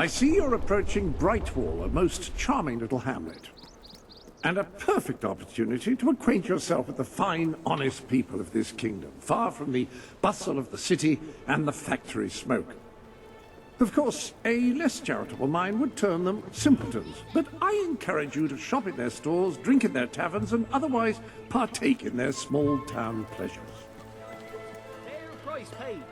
I see you're approaching Brightwall, a most charming little hamlet. And a perfect opportunity to acquaint yourself with the fine, honest people of this kingdom, far from the bustle of the city and the factory smoke. Of course, a less charitable mind would term them simpletons, but I encourage you to shop in their stores, drink in their taverns, and otherwise partake in their small-town pleasures. Fair price paid.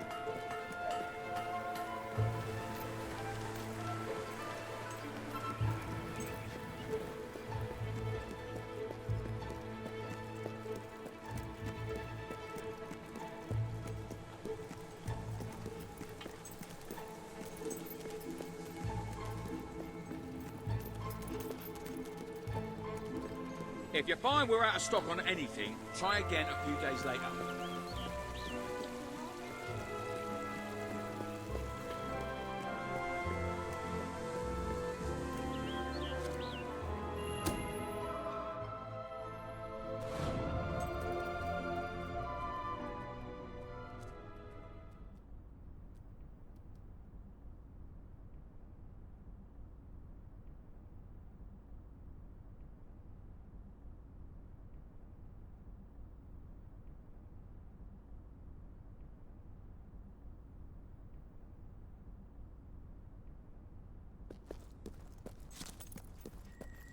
If you find we're out of stock on anything, try again a few days later.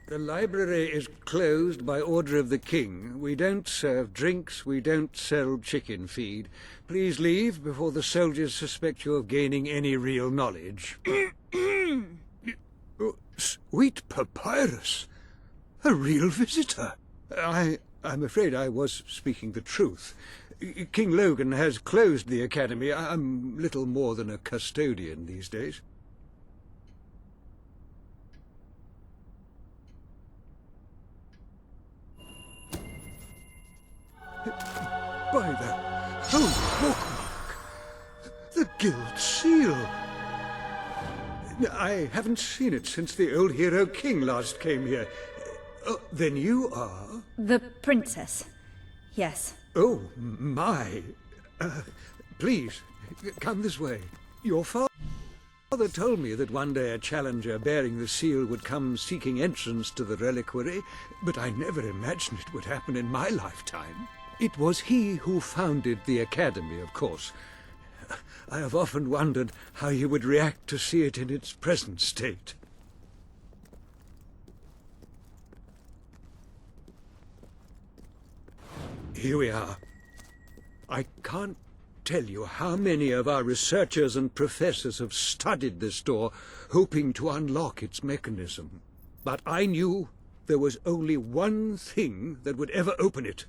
The library is closed by order of the king. We don't serve drinks, we don't sell chicken feed. Please leave before the soldiers suspect you of gaining any real knowledge. Oh, sweet papyrus! A real visitor! I'm afraid I was speaking the truth. King Logan has closed the academy. I'm little more than a custodian these days. By the holy bookmark! The Guild Seal! I haven't seen it since the old hero king last came here. Then you are? The princess. Yes. Oh, my. Please, come this way. Your father told me that one day a challenger bearing the seal would come seeking entrance to the Reliquary, but I never imagined it would happen in my lifetime. It was he who founded the Academy, of course. I have often wondered how he would react to see it in its present state. Here we are. I can't tell you how many of our researchers and professors have studied this door, hoping to unlock its mechanism. But I knew there was only one thing that would ever open it.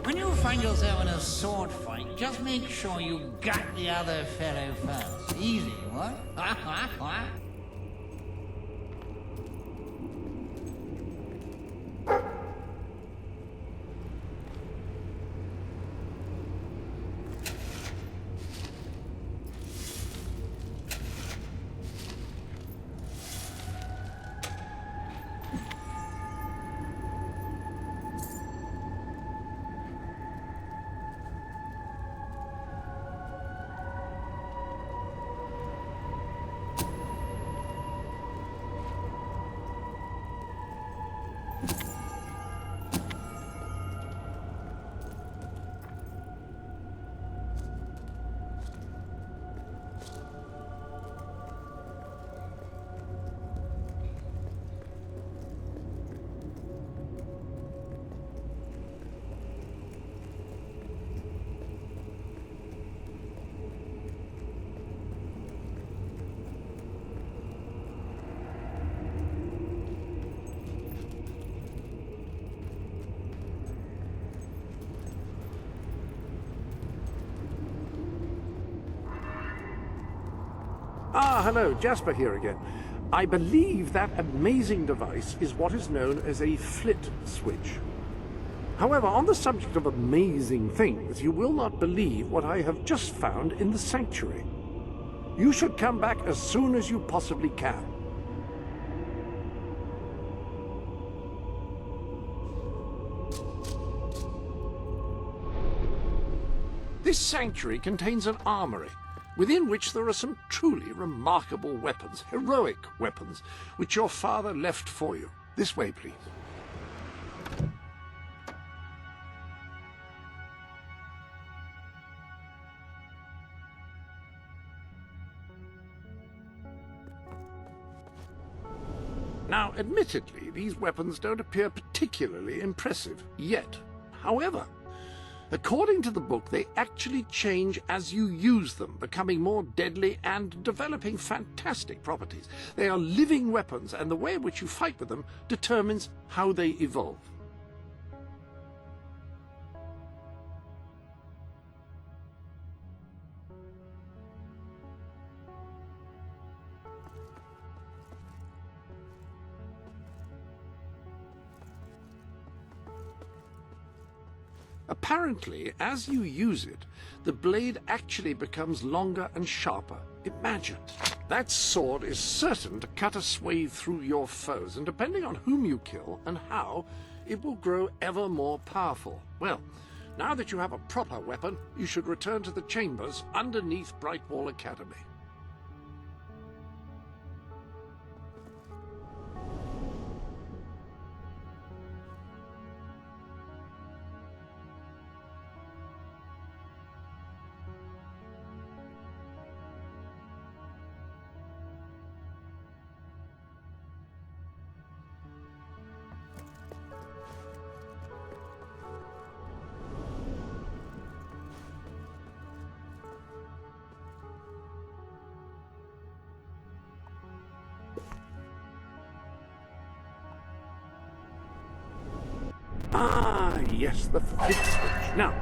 When you find yourself in a sword fight, just make sure you gut the other fellow first. Easy, what? Ah, hello, Jasper here again. I believe that amazing device is what is known as a flit switch. However, on the subject of amazing things, you will not believe what I have just found in the sanctuary. You should come back as soon as you possibly can. This sanctuary contains an armory, within which there are some truly remarkable weapons, heroic weapons, which your father left for you. This way, please. Now, admittedly, these weapons don't appear particularly impressive yet. However, according to the book, they actually change as you use them, becoming more deadly and developing fantastic properties. They are living weapons, and the way in which you fight with them determines how they evolve. Apparently, as you use it, the blade actually becomes longer and sharper. Imagine. That sword is certain to cut a swathe through your foes, and depending on whom you kill and how, it will grow ever more powerful. Well, now that you have a proper weapon, you should return to the chambers underneath Brightwall Academy. Ah, yes, the flick switch. Now,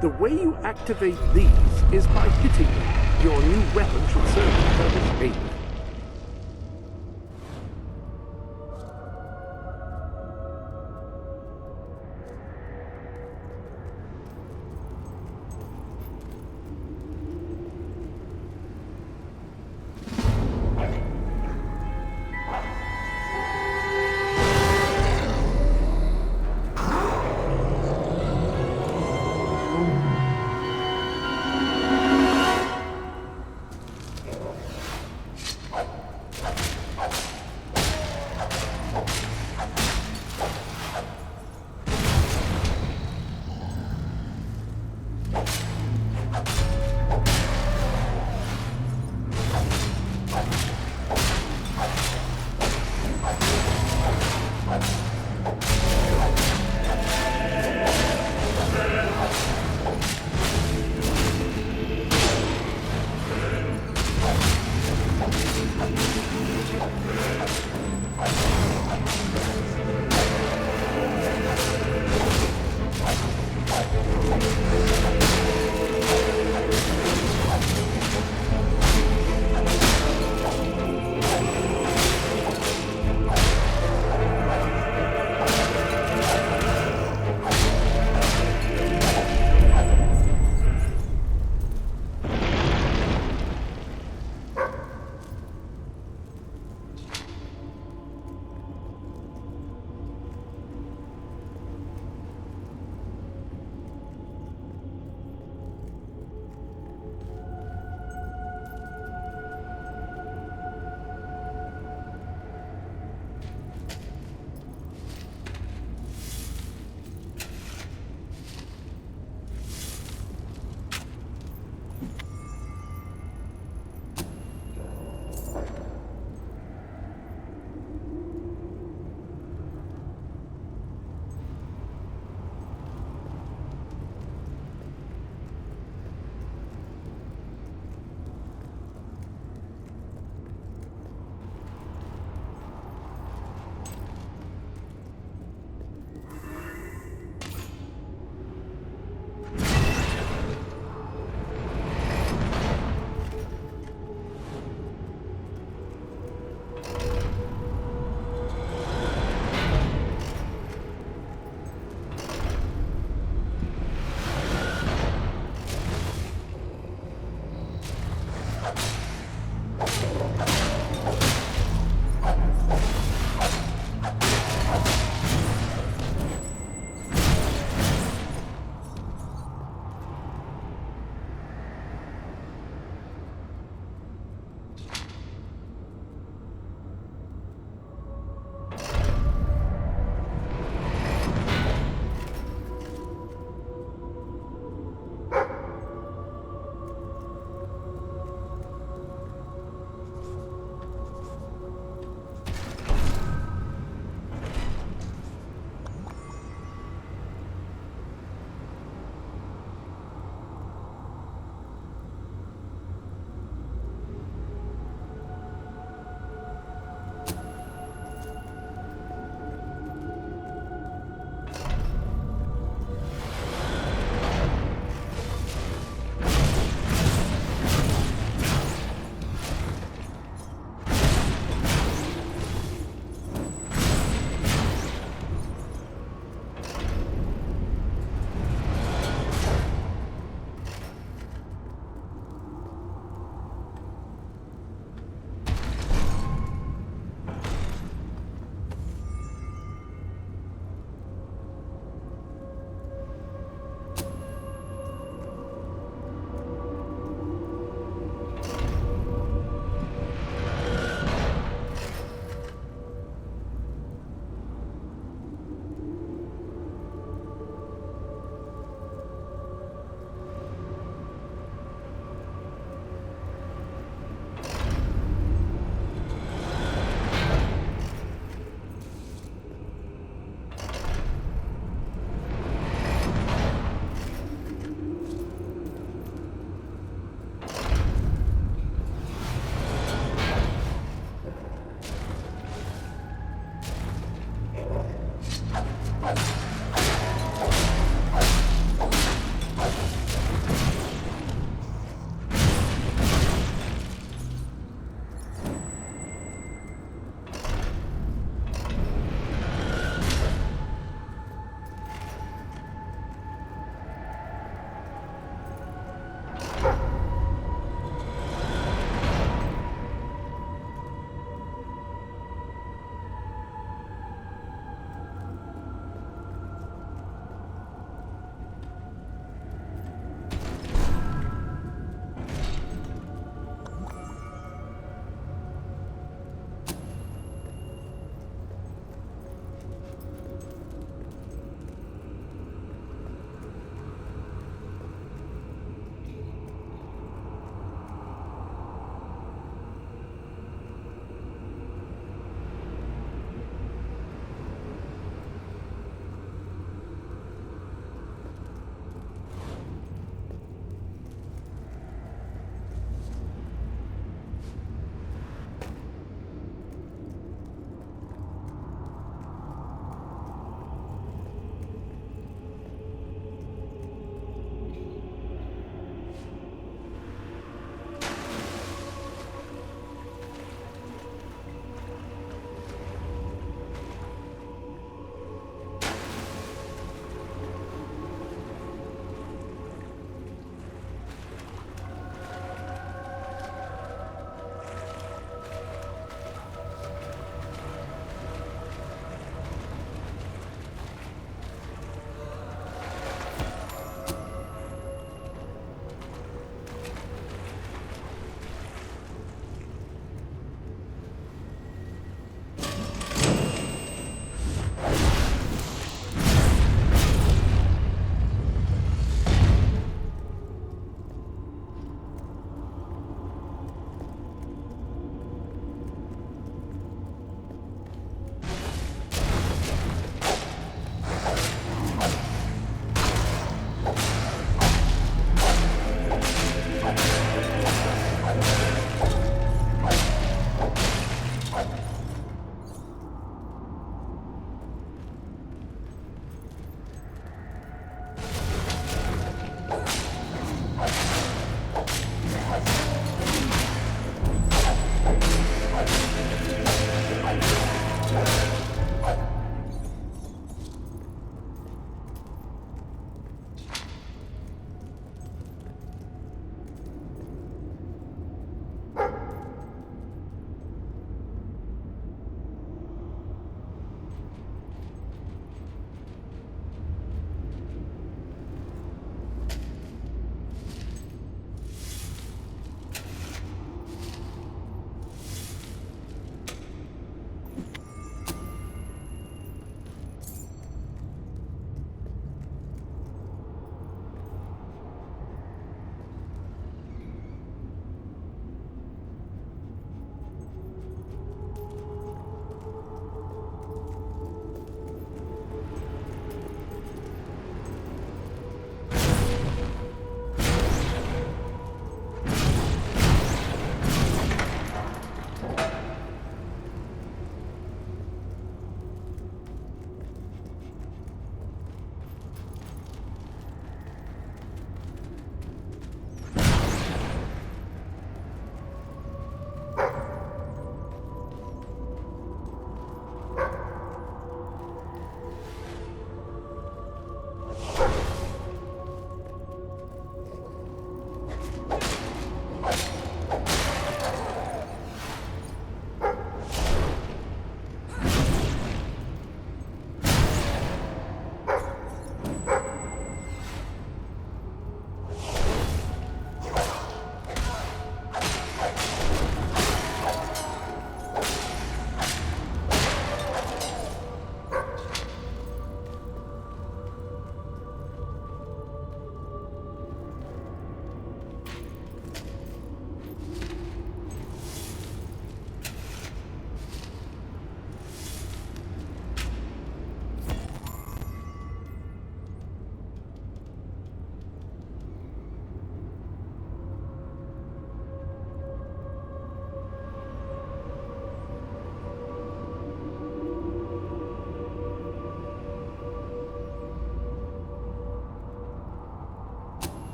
the way you activate these is by hitting them. Your new weapon should serve the purpose aid.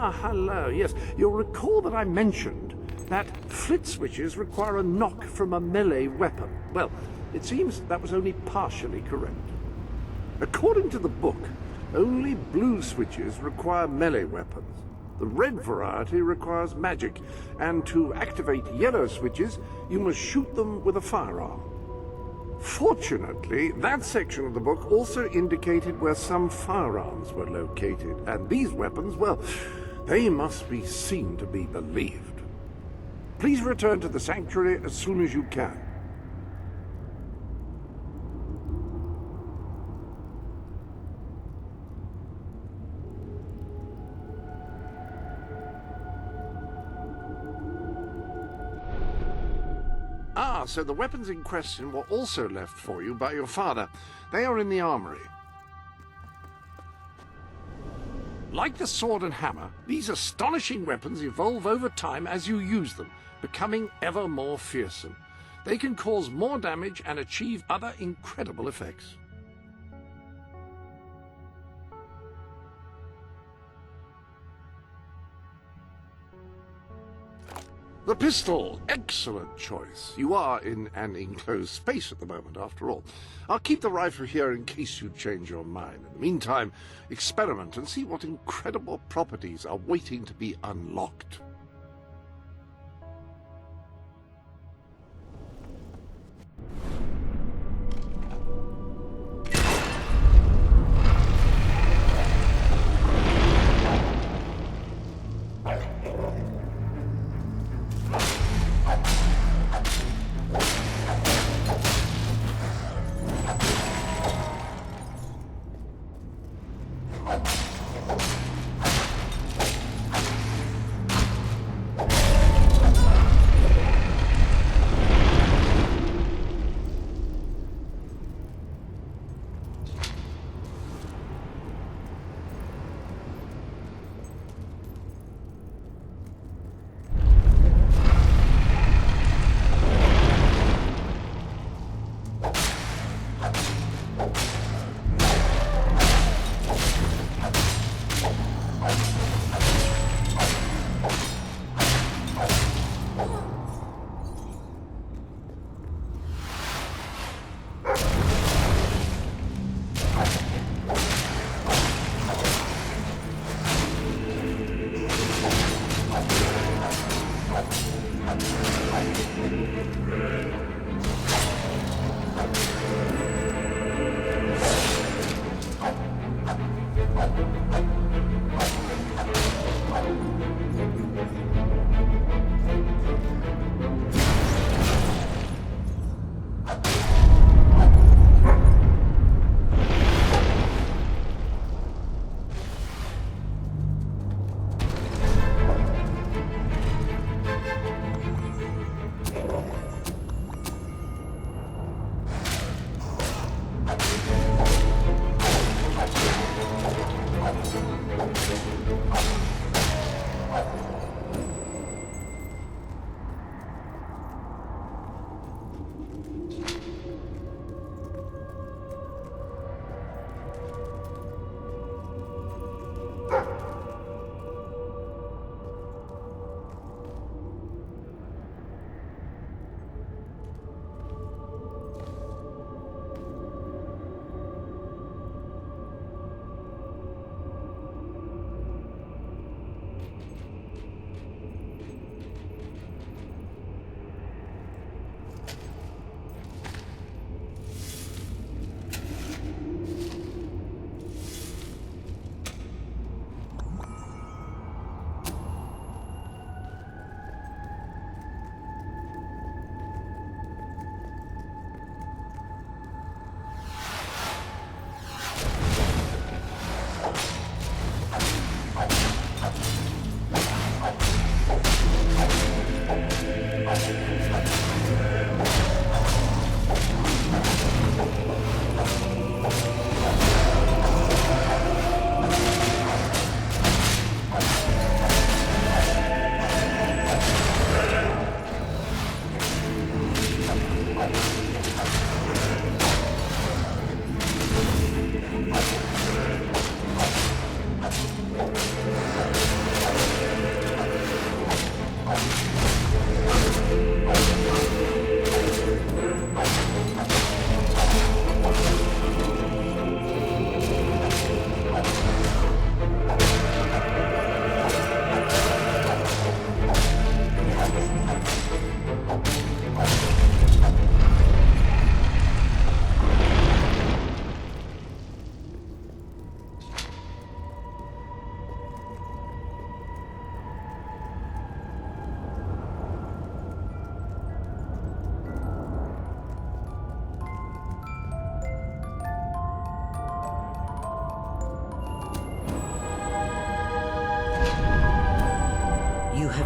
Ah, hello. Yes, you'll recall that I mentioned that flit switches require a knock from a melee weapon. Well, it seems that was only partially correct. According to the book, only blue switches require melee weapons. The red variety requires magic, and to activate yellow switches, you must shoot them with a firearm. Fortunately, that section of the book also indicated where some firearms were located, and these weapons, well, they must be seen to be believed. Please return to the sanctuary as soon as you can. Ah, so the weapons in question were also left for you by your father. They are in the armory. Like the sword and hammer, these astonishing weapons evolve over time as you use them, becoming ever more fearsome. They can cause more damage and achieve other incredible effects. The pistol, excellent choice. You are in an enclosed space at the moment, after all. I'll keep the rifle here in case you change your mind. In the meantime, experiment and see what incredible properties are waiting to be unlocked.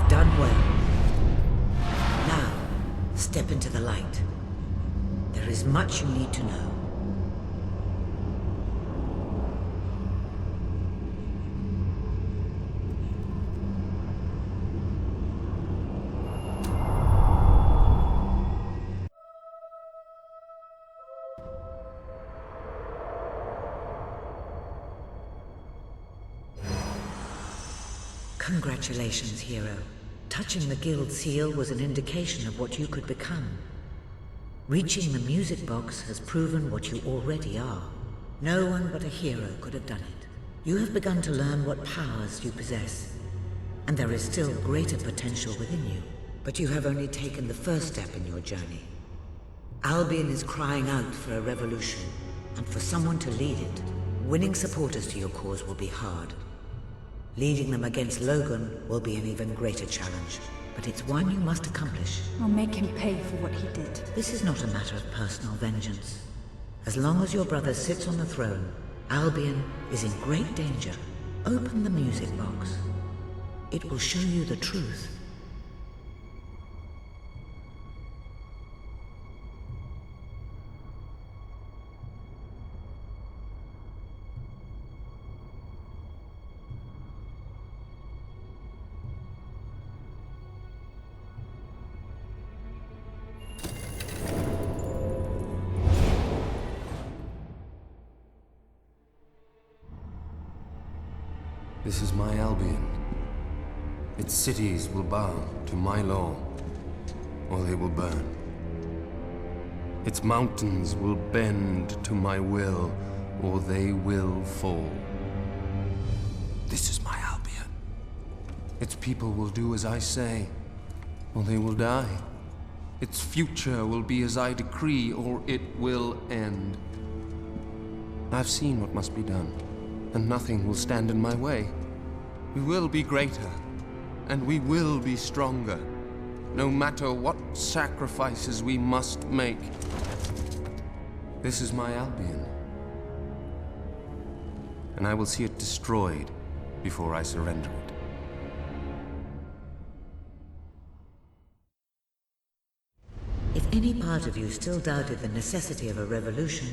done well. Now, step into the light. There is much you need to know. Congratulations, hero. Touching the guild seal was an indication of what you could become. Reaching the music box has proven what you already are. No one but a hero could have done it. You have begun to learn what powers you possess, and there is still greater potential within you. But you have only taken the first step in your journey. Albion is crying out for a revolution, and for someone to lead it. Winning supporters to your cause will be hard. Leading them against Logan will be an even greater challenge, but it's one you must accomplish. I'll make him pay for what he did. This is not a matter of personal vengeance. As long as your brother sits on the throne, Albion is in great danger. Open the music box. It will show you the truth. This is my Albion. Its cities will bow to my law, or they will burn. Its mountains will bend to my will, or they will fall. This is my Albion. Its people will do as I say, or they will die. Its future will be as I decree, or it will end. I've seen what must be done, and nothing will stand in my way. We will be greater, and we will be stronger, no matter what sacrifices we must make. This is my Albion, and I will see it destroyed before I surrender it. If any part of you still doubted the necessity of a revolution,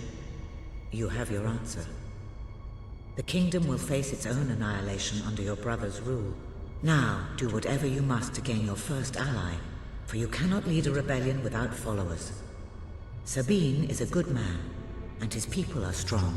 you have your answer. The kingdom will face its own annihilation under your brother's rule. Now, do whatever you must to gain your first ally, for you cannot lead a rebellion without followers. Sabine is a good man, and his people are strong.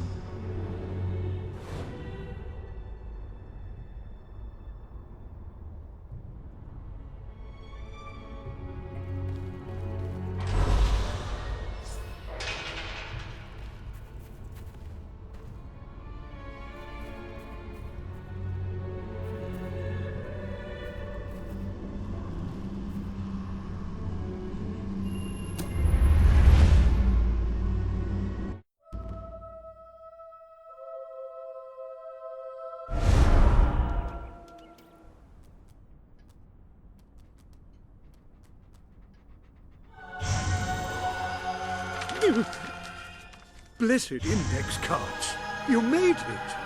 Blessed index cards! You made it!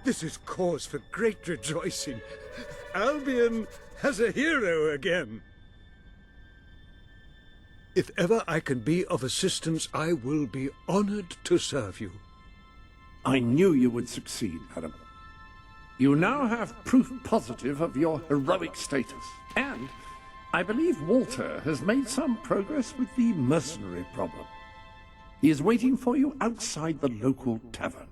This is cause for great rejoicing. Albion has a hero again. If ever I can be of assistance, I will be honored to serve you. I knew you would succeed, madam. You now have proof positive of your heroic status, and I believe Walter has made some progress with the mercenary problem. He is waiting for you outside the local tavern.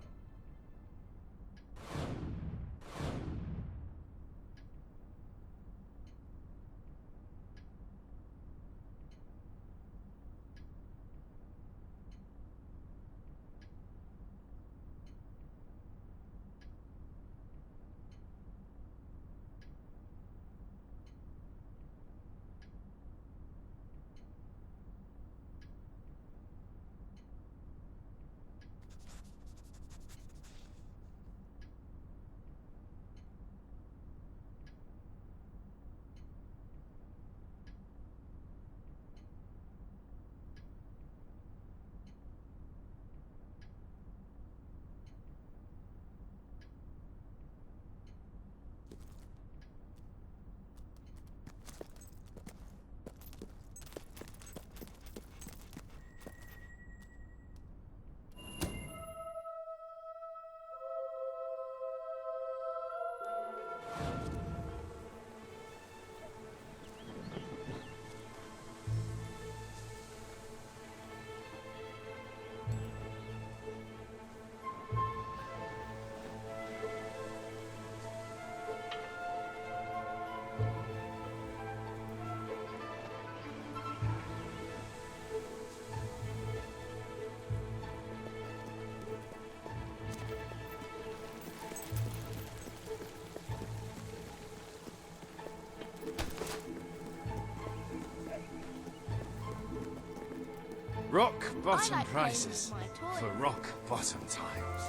Rock bottom I like prices playing with my for toys. rock bottom times.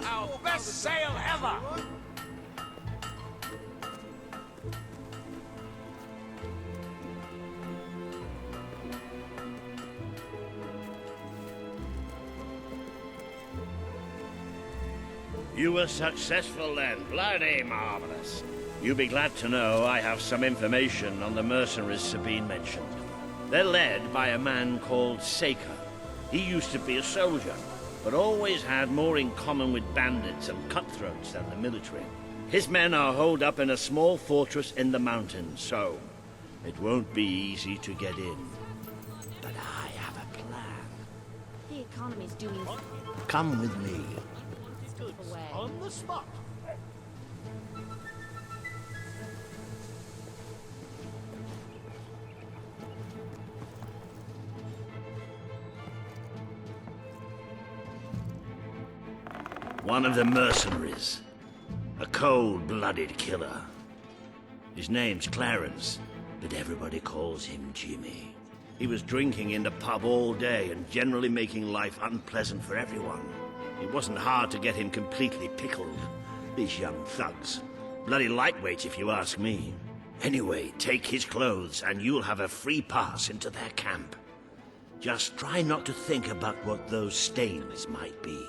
Our best sale ever! You were successful then. Bloody marvelous. You'll be glad to know I have some information on the mercenaries Sabine mentioned. They're led by a man called Saker. He used to be a soldier, but always had more in common with bandits and cutthroats than the military. His men are holed up in a small fortress in the mountains, so it won't be easy to get in. But I have a plan. The economy's doing Come with me. away. On the spot. One of the mercenaries. A cold-blooded killer. His name's Clarence, but everybody calls him Jimmy. He was drinking in the pub all day and generally making life unpleasant for everyone. It wasn't hard to get him completely pickled. These young thugs. Bloody lightweight, if you ask me. Anyway, take his clothes and you'll have a free pass into their camp. Just try not to think about what those stains might be.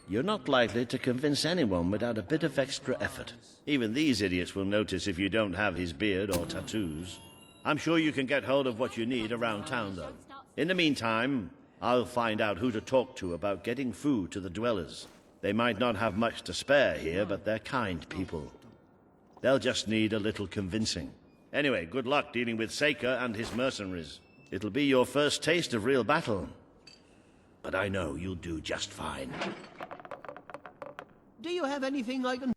You're not likely to convince anyone without a bit of extra effort. Even these idiots will notice if you don't have his beard or tattoos. I'm sure you can get hold of what you need around town, though. In the meantime, I'll find out who to talk to about getting food to the dwellers. They might not have much to spare here, but they're kind people. They'll just need a little convincing. Anyway, good luck dealing with Saker and his mercenaries. It'll be your first taste of real battle. But I know you'll do just fine. Do you have anything I can...